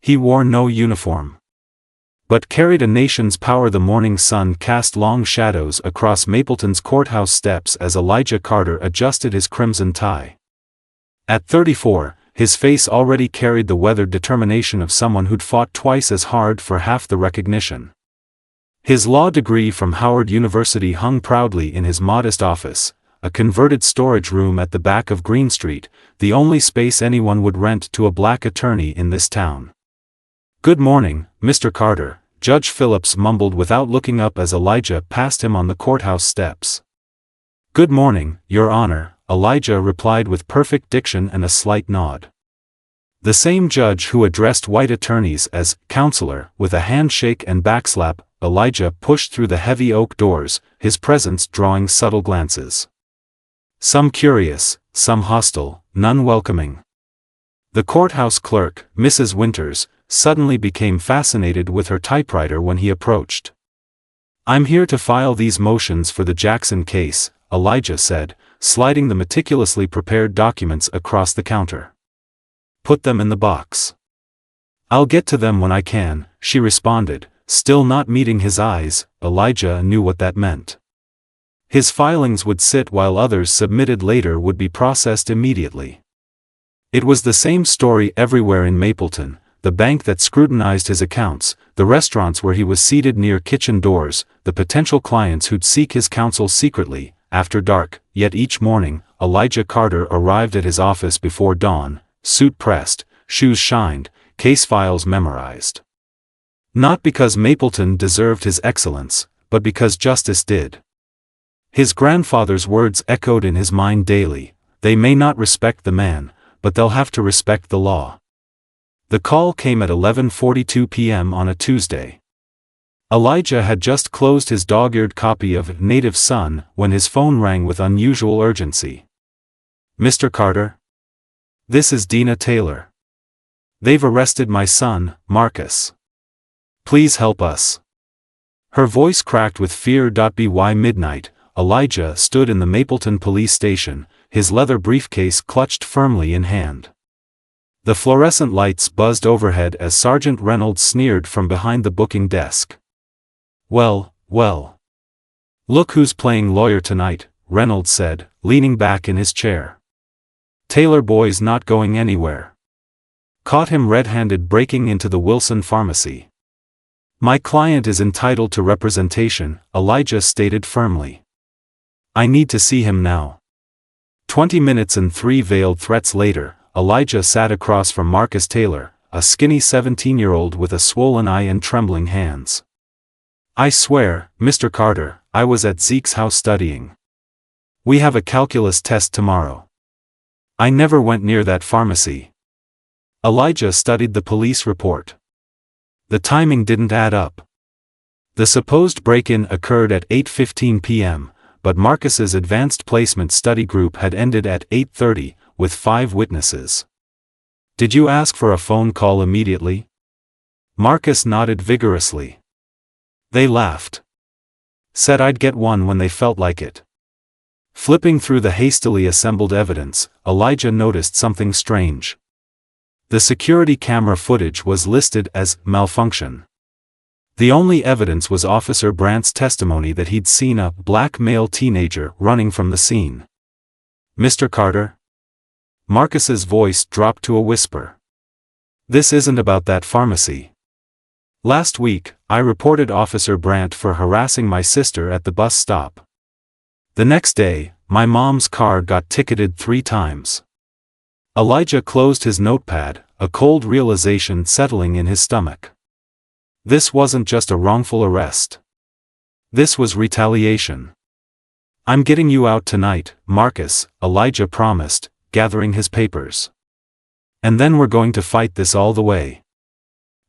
He wore no uniform, but carried a nation's power. The morning sun cast long shadows across Mapleton's courthouse steps as Elijah Carter adjusted his crimson tie. At 34, his face already carried the weathered determination of someone who'd fought twice as hard for half the recognition. His law degree from Howard University hung proudly in his modest office, a converted storage room at the back of Green Street, the only space anyone would rent to a black attorney in this town. "Good morning, Mr. Carter," Judge Phillips mumbled without looking up as Elijah passed him on the courthouse steps. "Good morning, Your Honor," Elijah replied with perfect diction and a slight nod. The same judge who addressed white attorneys as "counselor" with a handshake and backslap. Elijah pushed through the heavy oak doors, his presence drawing subtle glances. Some curious, some hostile, none welcoming. The courthouse clerk, Mrs. Winters, suddenly became fascinated with her typewriter when he approached. "I'm here to file these motions for the Jackson case," Elijah said, sliding the meticulously prepared documents across the counter. "Put them in the box." "I'll get to them when I can," she responded, still not meeting his eyes. Elijah knew what that meant. His filings would sit while others submitted later would be processed immediately. It was the same story everywhere in Mapleton: the bank that scrutinized his accounts, the restaurants where he was seated near kitchen doors, the potential clients who'd seek his counsel secretly, after dark. Yet each morning, Elijah Carter arrived at his office before dawn, suit pressed, shoes shined, case files memorized. Not because Mapleton deserved his excellence, but because justice did. His grandfather's words echoed in his mind daily: "They may not respect the man, but they'll have to respect the law." The call came at 11:42 p.m. on a Tuesday. Elijah had just closed his dog-eared copy of Native Son when his phone rang with unusual urgency. "Mr. Carter? This is Dina Taylor. They've arrested my son, Marcus. Please help us." Her voice cracked with fear. By midnight, Elijah stood in the Mapleton police station, his leather briefcase clutched firmly in hand. The fluorescent lights buzzed overhead as Sergeant Reynolds sneered from behind the booking desk. Well. Look who's playing lawyer tonight," Reynolds said, leaning back in his chair. "Taylor boy's not going anywhere. Caught him red-handed breaking into the Wilson Pharmacy." "My client is entitled to representation," Elijah stated firmly. "I need to see him now." 20 minutes and 3 veiled threats later, Elijah sat across from Marcus Taylor, a skinny 17-year-old with a swollen eye and trembling hands. "I swear, Mr. Carter, I was at Zeke's house studying. We have a calculus test tomorrow. I never went near that pharmacy." Elijah studied the police report. The timing didn't add up. The supposed break-in occurred at 8:15 p.m., but Marcus's advanced placement study group had ended at 8:30, with 5 witnesses. "Did you ask for a phone call immediately?" Marcus nodded vigorously. They laughed. "Said I'd get one when they felt like it." Flipping through the hastily assembled evidence, Elijah noticed something strange. The security camera footage was listed as malfunction. The only evidence was Officer Brandt's testimony that he'd seen a black male teenager running from the scene. "Mr. Carter?" Marcus's voice dropped to a whisper. "This isn't about that pharmacy. Last week, I reported Officer Brandt for harassing my sister at the bus stop. The next day, my mom's car got ticketed 3 times." Elijah closed his notepad, a cold realization settling in his stomach. This wasn't just a wrongful arrest. This was retaliation. "I'm getting you out tonight, Marcus," Elijah promised, gathering his papers. "And then we're going to fight this all the way."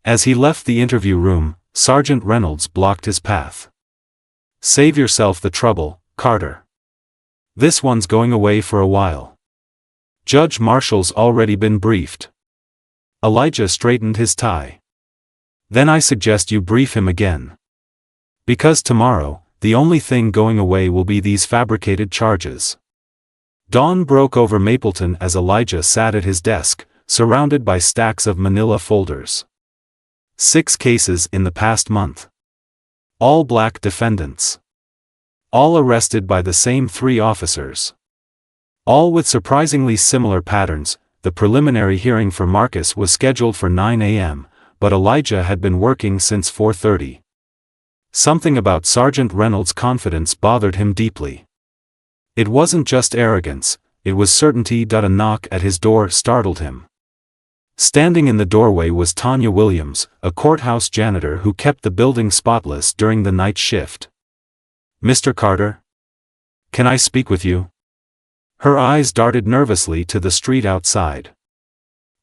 As he left the interview room, Sergeant Reynolds blocked his path. "Save yourself the trouble, Carter. This one's going away for a while. Judge Marshall's already been briefed." Elijah straightened his tie. "Then I suggest you brief him again. Because tomorrow, the only thing going away will be these fabricated charges." Dawn broke over Mapleton as Elijah sat at his desk, surrounded by stacks of manila folders. 6 cases in the past month. All black defendants. All arrested by the same 3 officers. All with surprisingly similar patterns. The preliminary hearing for Marcus was scheduled for 9 a.m., but Elijah had been working since 4:30. Something about Sergeant Reynolds' confidence bothered him deeply. It wasn't just arrogance, it was certainty. A knock at his door startled him. Standing in the doorway was Tanya Williams, a courthouse janitor who kept the building spotless during the night shift. "Mr. Carter? Can I speak with you?" Her eyes darted nervously to the street outside.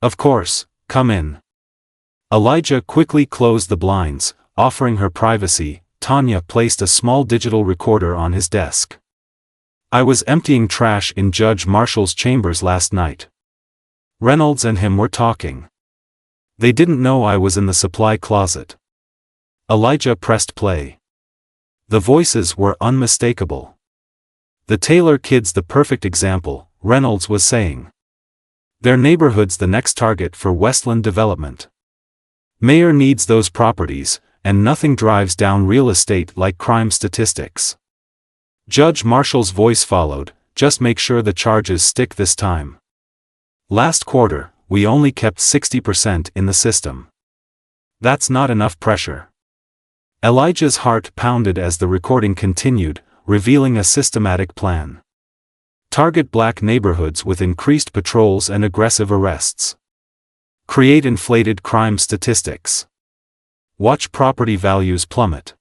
"Of course, come in." Elijah quickly closed the blinds, offering her privacy. Tanya placed a small digital recorder on his desk. "I was emptying trash in Judge Marshall's chambers last night. Reynolds and him were talking. They didn't know I was in the supply closet." Elijah pressed play. The voices were unmistakable. "The Taylor kid's the perfect example," Reynolds was saying. "Their neighborhood's the next target for Westland development. Mayor needs those properties, and nothing drives down real estate like crime statistics." Judge Marshall's voice followed, "Just make sure the charges stick this time. Last quarter, we only kept 60% in the system. That's not enough pressure." Elijah's heart pounded as the recording continued, revealing a systematic plan. Target black neighborhoods with increased patrols and aggressive arrests. Create inflated crime statistics. Watch property values plummet.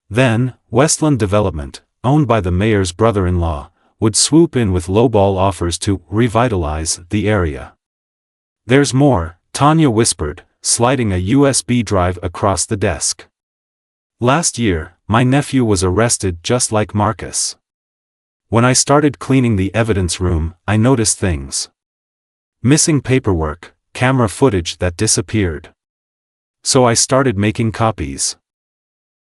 Then, Westland Development, owned by the mayor's brother-in-law, would swoop in with lowball offers to revitalize the area. "There's more," Tanya whispered, sliding a USB drive across the desk. "Last year, my nephew was arrested just like Marcus. When I started cleaning the evidence room, I noticed things. Missing paperwork, camera footage that disappeared. So I started making copies.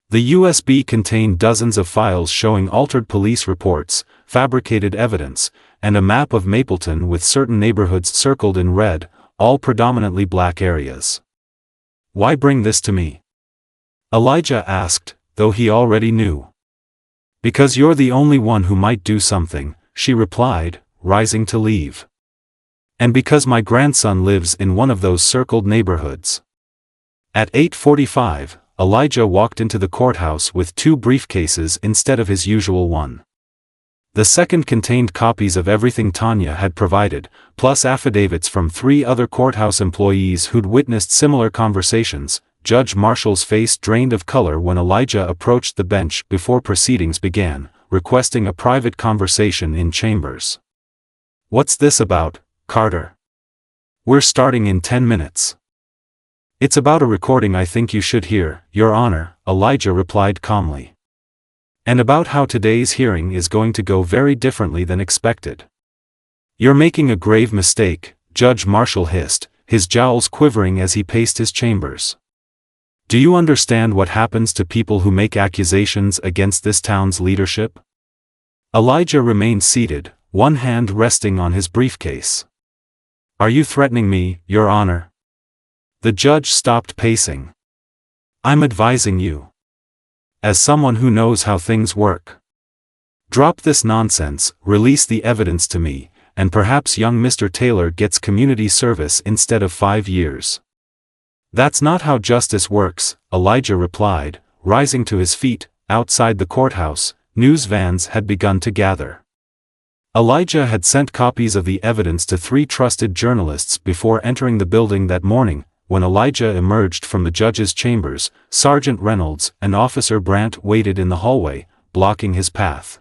The USB contained dozens of files showing altered police reports, fabricated evidence, and a map of Mapleton with certain neighborhoods circled in red, all predominantly black areas." "Why bring this to me?" Elijah asked, though he already knew. "Because you're the only one who might do something," she replied, rising to leave. "And because my grandson lives in one of those circled neighborhoods." At 8:45, Elijah walked into the courthouse with 2 briefcases instead of his usual one. The second contained copies of everything Tanya had provided, plus affidavits from 3 other courthouse employees who'd witnessed similar conversations. Judge Marshall's face drained of color when Elijah approached the bench before proceedings began, requesting a private conversation in chambers. "What's this about, Carter? We're starting in 10 minutes. "It's about a recording I think you should hear, Your Honor," Elijah replied calmly. "And about how today's hearing is going to go very differently than expected." "You're making a grave mistake," Judge Marshall hissed, his jowls quivering as he paced his chambers. "Do you understand what happens to people who make accusations against this town's leadership?" Elijah remained seated, one hand resting on his briefcase. "Are you threatening me, Your Honor?" The judge stopped pacing. "I'm advising you. As someone who knows how things work. Drop this nonsense, release the evidence to me, and perhaps young Mr. Taylor gets community service instead of 5 years. "That's not how justice works," Elijah replied, rising to his feet. Outside the courthouse, news vans had begun to gather. Elijah had sent copies of the evidence to 3 trusted journalists before entering the building that morning. When Elijah emerged from the judge's chambers, Sergeant Reynolds and Officer Brandt waited in the hallway, blocking his path.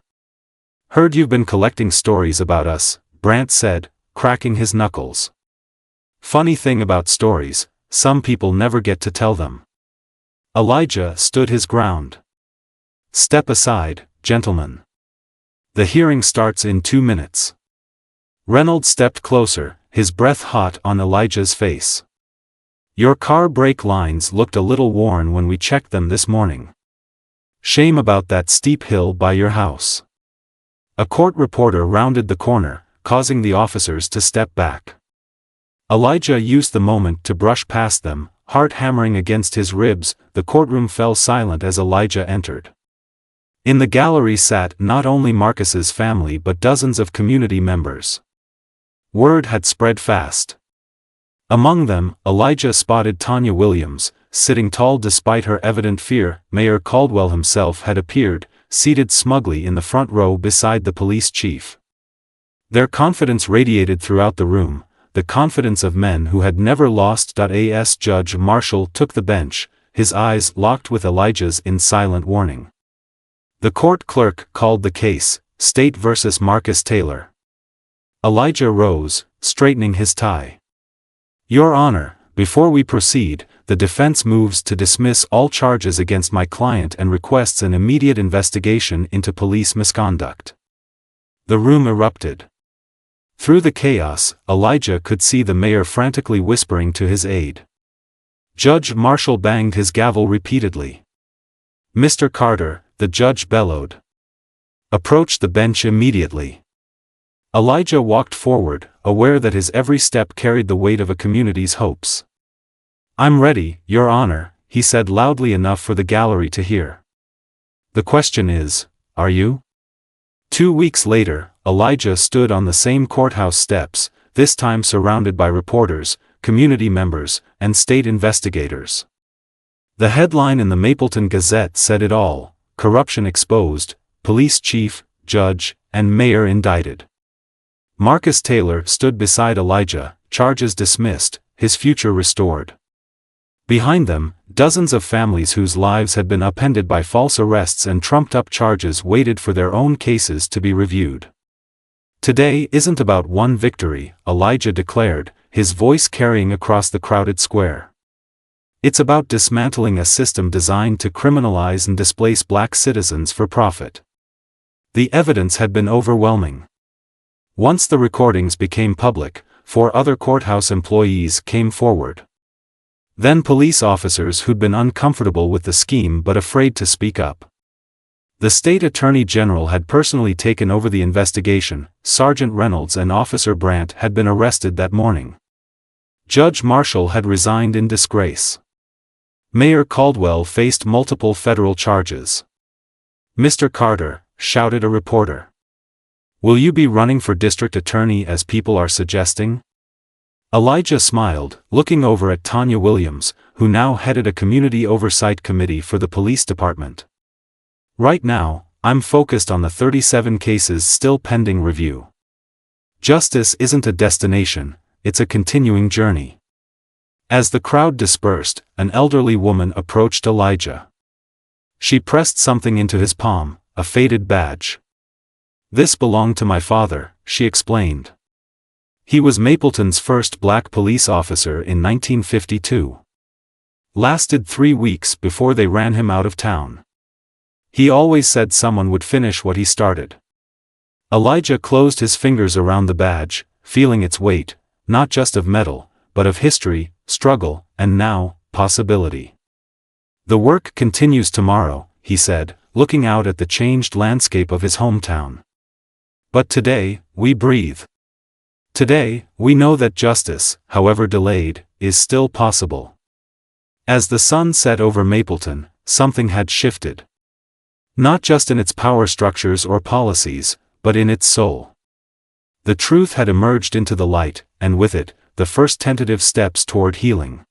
"Heard you've been collecting stories about us," Brandt said, cracking his knuckles. "Funny thing about stories, some people never get to tell them." Elijah stood his ground. "Step aside, gentlemen. The hearing starts in 2 minutes." Reynolds stepped closer, his breath hot on Elijah's face. "Your car brake lines looked a little worn when we checked them this morning. Shame about that steep hill by your house." A court reporter rounded the corner, causing the officers to step back. Elijah used the moment to brush past them, heart hammering against his ribs. The courtroom fell silent as Elijah entered. In the gallery sat not only Marcus's family but dozens of community members. Word had spread fast. Among them, Elijah spotted Tanya Williams, sitting tall despite her evident fear. Mayor Caldwell himself had appeared, seated smugly in the front row beside the police chief. Their confidence radiated throughout the room, the confidence of men who had never lost. As Judge Marshall took the bench, his eyes locked with Elijah's in silent warning. The court clerk called the case, State versus Marcus Taylor. Elijah rose, straightening his tie. Your Honor, before we proceed, the defense moves to dismiss all charges against my client and requests an immediate investigation into police misconduct. The room erupted. Through the chaos, Elijah could see the mayor frantically whispering to his aide. Judge Marshall banged his gavel repeatedly. Mr. Carter, the judge bellowed. Approach the bench immediately. Elijah walked forward, aware that his every step carried the weight of a community's hopes. I'm ready, Your Honor, he said loudly enough for the gallery to hear. The question is, are you? 2 weeks later, Elijah stood on the same courthouse steps, this time surrounded by reporters, community members, and state investigators. The headline in the Mapleton Gazette said it all: corruption exposed, police chief, judge, and mayor indicted. Marcus Taylor stood beside Elijah, charges dismissed, his future restored. Behind them, dozens of families whose lives had been upended by false arrests and trumped-up charges waited for their own cases to be reviewed. Today isn't about one victory, Elijah declared, his voice carrying across the crowded square. It's about dismantling a system designed to criminalize and displace black citizens for profit. The evidence had been overwhelming. Once the recordings became public, 4 other courthouse employees came forward. Then police officers who'd been uncomfortable with the scheme but afraid to speak up. The state attorney general had personally taken over the investigation. Sergeant Reynolds and Officer Brandt had been arrested that morning. Judge Marshall had resigned in disgrace. Mayor Caldwell faced multiple federal charges. Mr. Carter, shouted a reporter. Will you be running for district attorney as people are suggesting? Elijah smiled, looking over at Tanya Williams, who now headed a community oversight committee for the police department. Right now, I'm focused on the 37 cases still pending review. Justice isn't a destination, it's a continuing journey. As the crowd dispersed, an elderly woman approached Elijah. She pressed something into his palm, a faded badge. This belonged to my father, she explained. He was Mapleton's first black police officer in 1952. Lasted 3 weeks before they ran him out of town. He always said someone would finish what he started. Elijah closed his fingers around the badge, feeling its weight, not just of metal, but of history, struggle, and now, possibility. The work continues tomorrow, he said, looking out at the changed landscape of his hometown. But today, we breathe. Today, we know that justice, however delayed, is still possible. As the sun set over Mapleton, something had shifted. Not just in its power structures or policies, but in its soul. The truth had emerged into the light, and with it, the first tentative steps toward healing.